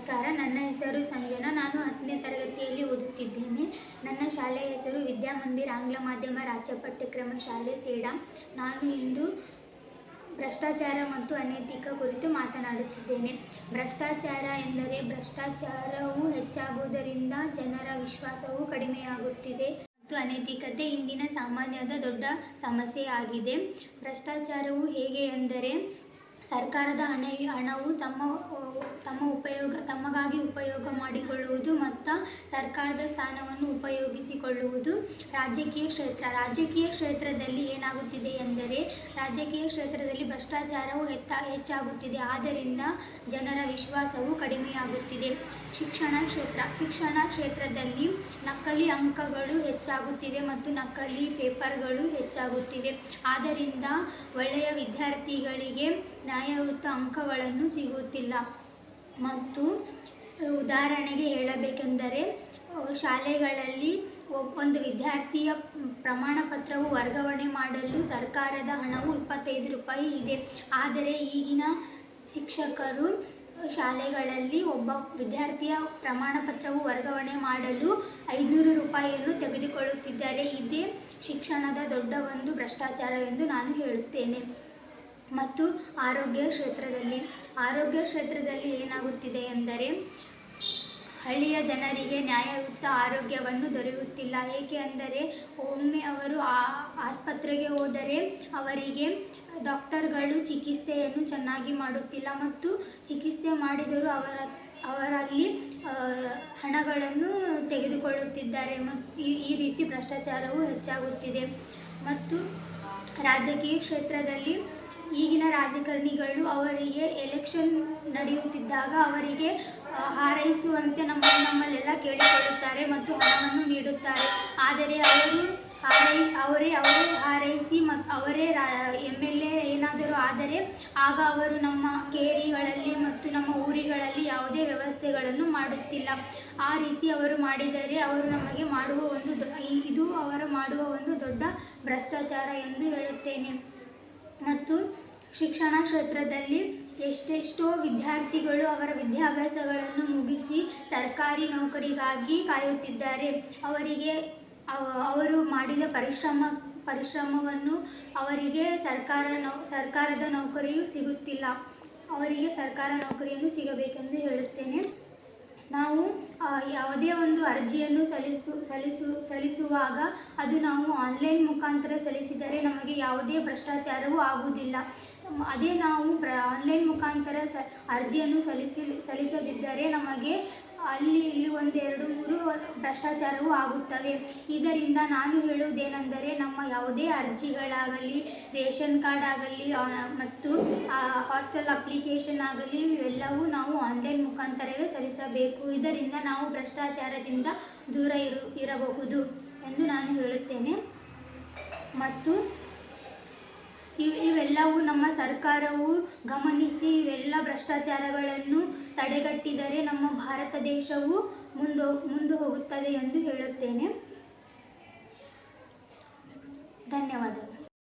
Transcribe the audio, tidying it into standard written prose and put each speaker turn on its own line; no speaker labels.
ನಮಸ್ಕಾರ. ನನ್ನ ಹೆಸರು ಸಂಜನಾ. ನಾನು 10ನೇ ತರಗತಿಯಲ್ಲಿ ಓದುತ್ತಿದ್ದೇನೆ. ನನ್ನ ಶಾಲೆಯ ಹೆಸರು ವಿದ್ಯಾಮಂದಿರ್ ಆಂಗ್ಲ ಮಾಧ್ಯಮ ರಾಜ್ಯ ಪಠ್ಯಕ್ರಮ ಶಾಲೆ ಸೇಡಾ. ನಾನು ಇಂದು ಭ್ರಷ್ಟಾಚಾರ ಮತ್ತು ಅನೈತಿಕ ಕುರಿತು ಮಾತನಾಡುತ್ತಿದ್ದೇನೆ. ಭ್ರಷ್ಟಾಚಾರ ಎಂದರೆ ಭ್ರಷ್ಟಾಚಾರವು ಹೆಚ್ಚಾಗುವುದರಿಂದ ಜನರ ವಿಶ್ವಾಸವು ಕಡಿಮೆಯಾಗುತ್ತಿದೆ ಮತ್ತು ಅನೈತಿಕತೆ ಇಂದಿನ ಸಮಾಜದ ದೊಡ್ಡ ಸಮಸ್ಯೆಯಾಗಿದೆ. ಭ್ರಷ್ಟಾಚಾರವು ಹೇಗೆ ಎಂದರೆ ಸರ್ಕಾರದ ಹಣವು ತಮಗಾಗಿ ಉಪಯೋಗ ಮಾಡಿಕೊಳ್ಳುವುದು ಮತ್ತು ಸರ್ಕಾರದ ಸ್ಥಾನವನ್ನು ಉಪಯೋಗಿಸಿಕೊಳ್ಳುವುದು. ರಾಜಕೀಯ ಕ್ಷೇತ್ರದಲ್ಲಿ ಏನಾಗುತ್ತಿದೆ ಎಂದರೆ ರಾಜಕೀಯ ಕ್ಷೇತ್ರದಲ್ಲಿ ಭ್ರಷ್ಟಾಚಾರವು ಹೆಚ್ಚಾಗುತ್ತಿದೆ. ಆದ್ದರಿಂದ ಜನರ ವಿಶ್ವಾಸವು ಕಡಿಮೆಯಾಗುತ್ತಿದೆ. ಶಿಕ್ಷಣ ಕ್ಷೇತ್ರದಲ್ಲಿ ನಕಲಿ ಅಂಕಗಳು ಹೆಚ್ಚಾಗುತ್ತಿವೆ ಮತ್ತು ನಕಲಿ ಪೇಪರ್ಗಳು ಹೆಚ್ಚಾಗುತ್ತಿವೆ. ಆದ್ದರಿಂದ ಒಳ್ಳೆಯ ವಿದ್ಯಾರ್ಥಿಗಳಿಗೆ ನ್ಯಾಯಯುತ ಅಂಕಗಳನ್ನು ಸಿಗುತ್ತಿಲ್ಲ. ಮತ್ತು ಉದಾಹರಣೆಗೆ ಹೇಳಬೇಕೆಂದರೆ ಶಾಲೆಗಳಲ್ಲಿ ಒಂದು ವಿದ್ಯಾರ್ಥಿಯ ಪ್ರಮಾಣಪತ್ರವು ವರ್ಗಾವಣೆ ಮಾಡಲು ಸರ್ಕಾರದ ಹಣವು 25 ರೂಪಾಯಿ ಇದೆ. ಆದರೆ ಈಗಿನ ಶಿಕ್ಷಕರು ಶಾಲೆಗಳಲ್ಲಿ ಒಬ್ಬ ವಿದ್ಯಾರ್ಥಿಯ ಪ್ರಮಾಣಪತ್ರವು ವರ್ಗಾವಣೆ ಮಾಡಲು 500 ರೂಪಾಯಿಯನ್ನು ತೆಗೆದುಕೊಳ್ಳುತ್ತಿದ್ದಾರೆ. ಇದೇ ಶಿಕ್ಷಣದ ದೊಡ್ಡ ಒಂದು ಭ್ರಷ್ಟಾಚಾರವೆಂದು ನಾನು ಹೇಳುತ್ತೇನೆ. ಮತ್ತು ಆರೋಗ್ಯ ಕ್ಷೇತ್ರದಲ್ಲಿ ಏನಾಗುತ್ತಿದೆ ಎಂದರೆ ಹಳ್ಳಿಯ ಜನರಿಗೆ ನ್ಯಾಯಯುತ ಆರೋಗ್ಯವನ್ನು ದೊರೆಯುತ್ತಿಲ್ಲ. ಏಕೆ ಅಂದರೆ ಒಮ್ಮೆ ಅವರು ಆಸ್ಪತ್ರೆಗೆ ಹೋದರೆ ಅವರಿಗೆ ಡಾಕ್ಟರ್ಗಳು ಚಿಕಿತ್ಸೆಯನ್ನು ಚೆನ್ನಾಗಿ ಮಾಡುತ್ತಿಲ್ಲ ಮತ್ತು ಚಿಕಿತ್ಸೆ ಮಾಡಿದರೂ ಅವರಲ್ಲಿ ಹಣಗಳನ್ನು ತೆಗೆದುಕೊಳ್ಳುತ್ತಿದ್ದಾರೆ. ಮತ್ತು ಈ ರೀತಿ ಭ್ರಷ್ಟಾಚಾರವು ಹೆಚ್ಚಾಗುತ್ತಿದೆ. ಮತ್ತು ರಾಜಕೀಯ ಕ್ಷೇತ್ರದಲ್ಲಿ ಈಗಿನ ರಾಜಕಾರಣಿಗಳು ಅವರಿಗೆ ಎಲೆಕ್ಷನ್ ನಡೆಯುತ್ತಿದ್ದಾಗ ಅವರಿಗೆ ಹಾರೈಸುವಂತೆ ನಮ್ಮಲ್ಲೆಲ್ಲ ಕೇಳಿಕೊಳ್ಳುತ್ತಾರೆ ಮತ್ತು ಹಣವನ್ನು ನೀಡುತ್ತಾರೆ. ಆದರೆ ಅವರೇ ಹಾರೈಸಿ ಮತ್ತು ಅವರೇ MLA ಏನಾದರೂ ಆದರೆ ಆಗ ಅವರು ನಮ್ಮ ಕೇರಿಗಳಲ್ಲಿ ಮತ್ತು ನಮ್ಮ ಊರುಗಳಲ್ಲಿ ಯಾವುದೇ ವ್ಯವಸ್ಥೆಗಳನ್ನು ಮಾಡುತ್ತಿಲ್ಲ. ಆ ರೀತಿ ಅವರು ಮಾಡಿದರೆ ಅವರು ನಮಗೆ ಇದು ಅವರು ಮಾಡುವ ಒಂದು ದೊಡ್ಡ ಭ್ರಷ್ಟಾಚಾರ ಎಂದು ಹೇಳುತ್ತೇನೆ. ಮತ್ತು ಶಿಕ್ಷಣ ಕ್ಷೇತ್ರದಲ್ಲಿ ಎಷ್ಟೆಷ್ಟೋ ವಿದ್ಯಾರ್ಥಿಗಳು ಅವರ ವಿದ್ಯಾಭ್ಯಾಸಗಳನ್ನು ಮುಗಿಸಿ ಸರ್ಕಾರಿ ನೌಕರಿಗಾಗಿ ಕಾಯುತ್ತಿದ್ದಾರೆ. ಅವರು ಮಾಡಿದ ಪರಿಶ್ರಮವನ್ನು ಅವರಿಗೆ ಸರ್ಕಾರದ ನೌಕರಿಯು ಸಿಗುತ್ತಿಲ್ಲ. ಅವರಿಗೆ ಸರ್ಕಾರ ನೌಕರಿಯನ್ನು ಸಿಗಬೇಕೆಂದು ಹೇಳುತ್ತೇನೆ. ನಾವು ಯಾವುದೇ ಒಂದು ಅರ್ಜಿಯನ್ನು ಸಲ್ಲಿಸುವಾಗ ಅದು ನಾವು ಆನ್ಲೈನ್ ಮುಖಾಂತರ ಸಲ್ಲಿಸಿದರೆ ನಮಗೆ ಯಾವುದೇ ಭ್ರಷ್ಟಾಚಾರವೂ ಆಗುವುದಿಲ್ಲ. ಅದೇ ನಾವು ಆನ್ಲೈನ್ ಮುಖಾಂತರ ಅರ್ಜಿಯನ್ನು ಸಲ್ಲಿಸದಿದ್ದರೆ ನಮಗೆ ಅಲ್ಲಿ 1, 2, 3 ಭ್ರಷ್ಟಾಚಾರವೂ ಆಗುತ್ತವೆ. ಇದರಿಂದ ನಾನು ಹೇಳುವುದೇನೆಂದರೆ ನಮ್ಮ ಯಾವುದೇ ಅರ್ಜಿಗಳಾಗಲಿ, ರೇಷನ್ ಕಾರ್ಡ್ ಆಗಲಿ ಮತ್ತು ಹಾಸ್ಟೆಲ್ ಅಪ್ಲಿಕೇಶನ್ ಆಗಲಿ ಇವೆಲ್ಲವೂ ನಾವು ಆನ್ಲೈನ್ ಮುಖಾಂತರವೇ ಸಲ್ಲಿಸಬೇಕು. ಇದರಿಂದ ನಾವು ಭ್ರಷ್ಟಾಚಾರದಿಂದ ದೂರ ಇರಬಹುದು ಎಂದು ನಾನು ಹೇಳುತ್ತೇನೆ. ಮತ್ತು ಇವೆಲ್ಲವೂ ನಮ್ಮ ಸರ್ಕಾರವು ಗಮನಿಸಿ ಇವೆಲ್ಲ ಭ್ರಷ್ಟಾಚಾರಗಳನ್ನು ತಡೆಗಟ್ಟಿದರೆ ನಮ್ಮ ಭಾರತ ದೇಶವು ಮುಂದೆ ಹೋಗುತ್ತದೆ ಎಂದು ಹೇಳುತ್ತೇನೆ. ಧನ್ಯವಾದಗಳು.